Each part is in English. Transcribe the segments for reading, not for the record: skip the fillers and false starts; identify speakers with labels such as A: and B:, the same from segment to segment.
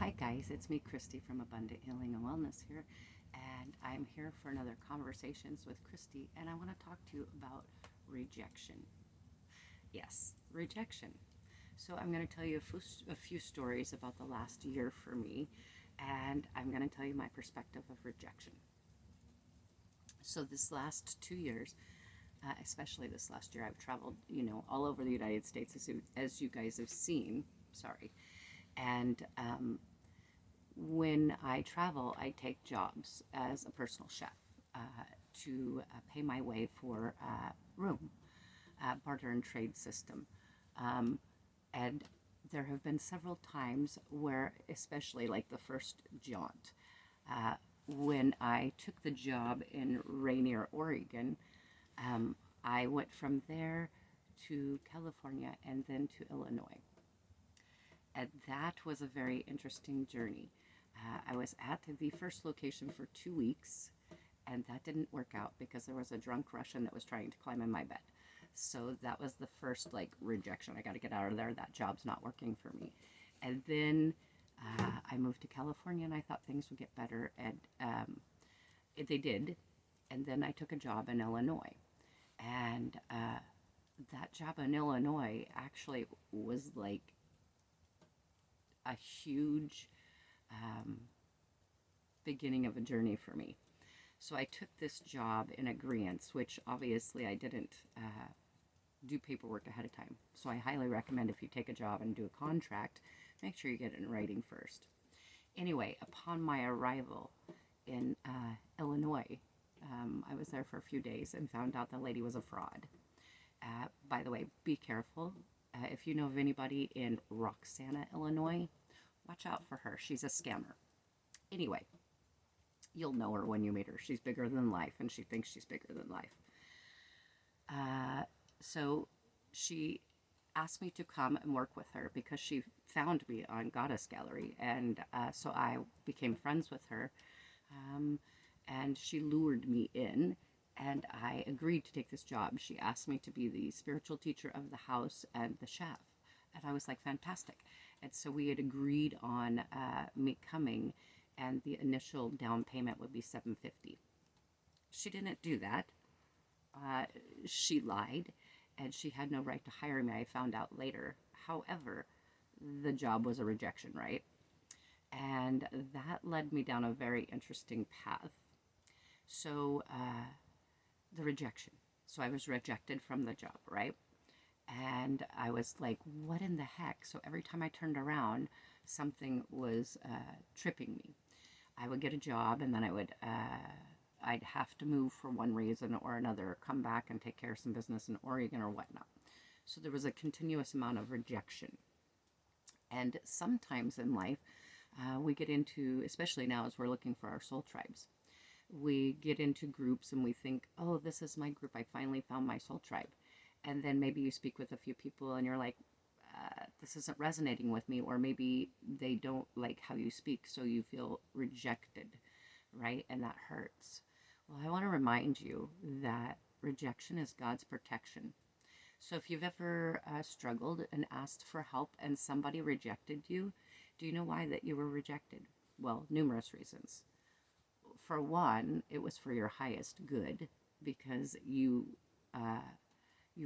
A: Hi guys, it's me, Christy from Abundant Healing and Wellness here, and I'm here for another Conversations with Christy, and I want to talk to you about rejection. Yes, rejection. So I'm going to tell you a few stories about the last year for me, and I'm going to tell you my perspective of rejection. So this last 2 years, especially this last year, I've traveled, all over the United States, as you guys have seen. Sorry, and when I travel, I take jobs as a personal chef to pay my way for room, barter and trade system. Um, and there have been several times where, especially like the first jaunt, uh, when I took the job in Rainier, Oregon, um, I went from there to California and then to Illinois. And that was a very interesting journey. I was at the first location for 2 weeks, and that didn't work out because there was a drunk Russian that was trying to climb in my bed. So that was the first rejection. I got to get out of there. That job's not working for me. And then I moved to California, and I thought things would get better, and they did. And then I took a job in Illinois, and that job in Illinois actually was like a huge um, beginning of a journey for me. So I took this job in agreement, which obviously I didn't do paperwork ahead of time. So I highly recommend if you take a job and do a contract, make sure you get it in writing first. Anyway, upon my arrival in Illinois, I was there for a few days and found out the lady was a fraud. By the way, be careful. If you know of anybody in Roxana, Illinois, watch out for her. She's a scammer. Anyway, you'll know her when you meet her. She's bigger than life, and she thinks she's bigger than life. So she asked me to come and work with her because she found me on Goddess Gallery, and so I became friends with her, and she lured me in, and I agreed to take this job. She asked me to be the spiritual teacher of the house and the chef, and I was like, fantastic. And so we had agreed on me coming, and the initial down payment would be $750. She didn't do that. She lied, and she had no right to hire me. I found out later. However, the job was a rejection, right? And that led me down a very interesting path. So the rejection. So I was rejected from the job, right? And I was like, what in the heck? So every time I turned around, something was tripping me. I would get a job, and then I'd have to move for one reason or another, come back and take care of some business in Oregon or whatnot. So there was a continuous amount of rejection. And sometimes in life, we get into, especially now as we're looking for our soul tribes, we get into groups and we think, oh, this is my group. I finally found my soul tribe. And then maybe you speak with a few people and you're like, this isn't resonating with me, or maybe they don't like how you speak, so you feel rejected, right? And that hurts. Well, I want to remind you that rejection is God's protection. So if you've ever struggled and asked for help and somebody rejected you, do you know why that you were rejected? Well, numerous reasons. For one, it was for your highest good, because you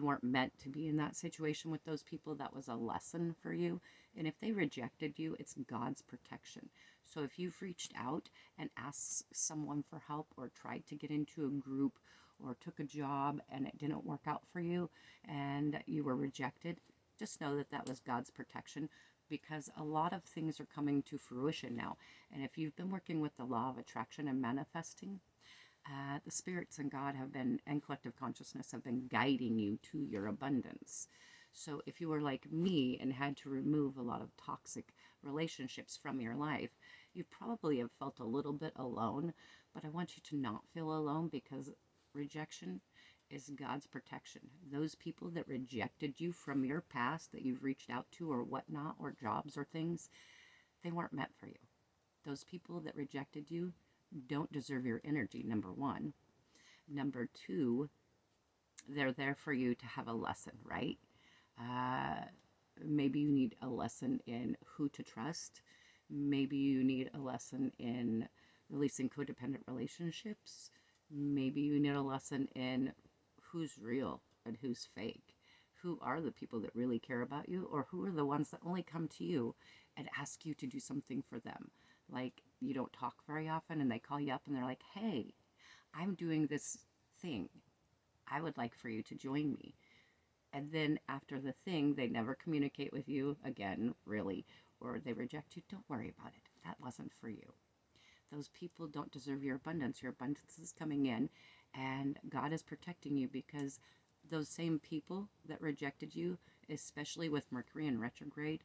A: weren't meant to be in that situation with those people. That was a lesson for you. And if they rejected you, it's God's protection. So if you've reached out and asked someone for help, or tried to get into a group, or took a job and it didn't work out for you and you were rejected, just know that that was God's protection, because a lot of things are coming to fruition now. And if you've been working with the law of attraction and manifesting, the spirits and God have been, and collective consciousness have been guiding you to your abundance. So if you were like me and had to remove a lot of toxic relationships from your life, you probably have felt a little bit alone. But I want you to not feel alone, because rejection is God's protection. Those people that rejected you from your past that you've reached out to or whatnot, or jobs or things, they weren't meant for you. Those people that rejected you don't deserve your energy, number one. Number two, they're there for you to have a lesson, right? Maybe you need a lesson in who to trust. Maybe you need a lesson in releasing codependent relationships. Maybe you need a lesson in who's real and who's fake. Who are the people that really care about you, or who are the ones that only come to you and ask you to do something for them? Like, you don't talk very often and they call you up and they're like, hey, I'm doing this thing. I would like for you to join me. And then after the thing, they never communicate with you again, really, or they reject you. Don't worry about it. That wasn't for you. Those people don't deserve your abundance. Your abundance is coming in, and God is protecting you, because those same people that rejected you, especially with Mercury in retrograde,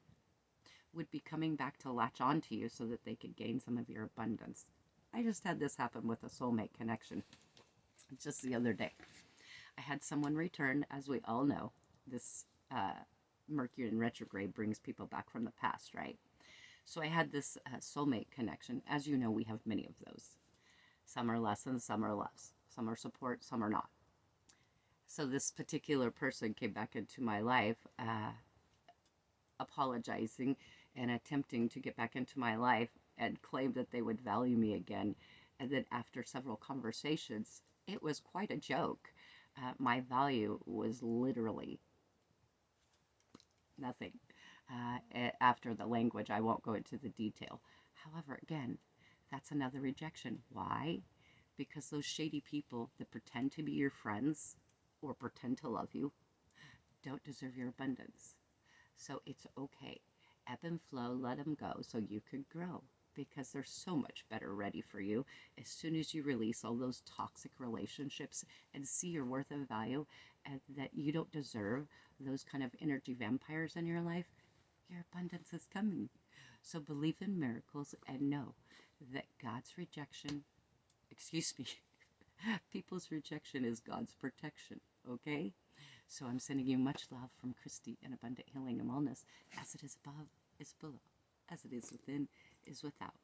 A: would be coming back to latch on to you so that they could gain some of your abundance. I just had this happen with a soulmate connection just the other day. I had someone return, as we all know. This Mercury in retrograde brings people back from the past, right? So I had this soulmate connection. As you know, we have many of those. Some are lessons, some are loves. Some are support, some are not. So this particular person came back into my life, apologizing and attempting to get back into my life, and claimed that they would value me again. And then after several conversations, it was quite a joke. My value was literally nothing. After the language, I won't go into the detail. However, again, that's another rejection. Why? Because those shady people that pretend to be your friends or pretend to love you don't deserve your abundance. So it's okay. Ebb and flow, let them go so you could grow, because they're so much better ready for you as soon as you release all those toxic relationships and see your worth and value, and that you don't deserve those kind of energy vampires in your life. Your abundance is coming. So believe in miracles and know that God's rejection, excuse me, people's rejection is God's protection, okay? So I'm sending you much love from Christy and Abundant Healing and Wellness. As it is above, is below. As it is within, is without.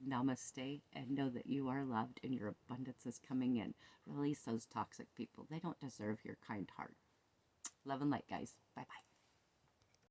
A: Namaste, and know that you are loved and your abundance is coming in. Release those toxic people. They don't deserve your kind heart. Love and light, guys. Bye-bye.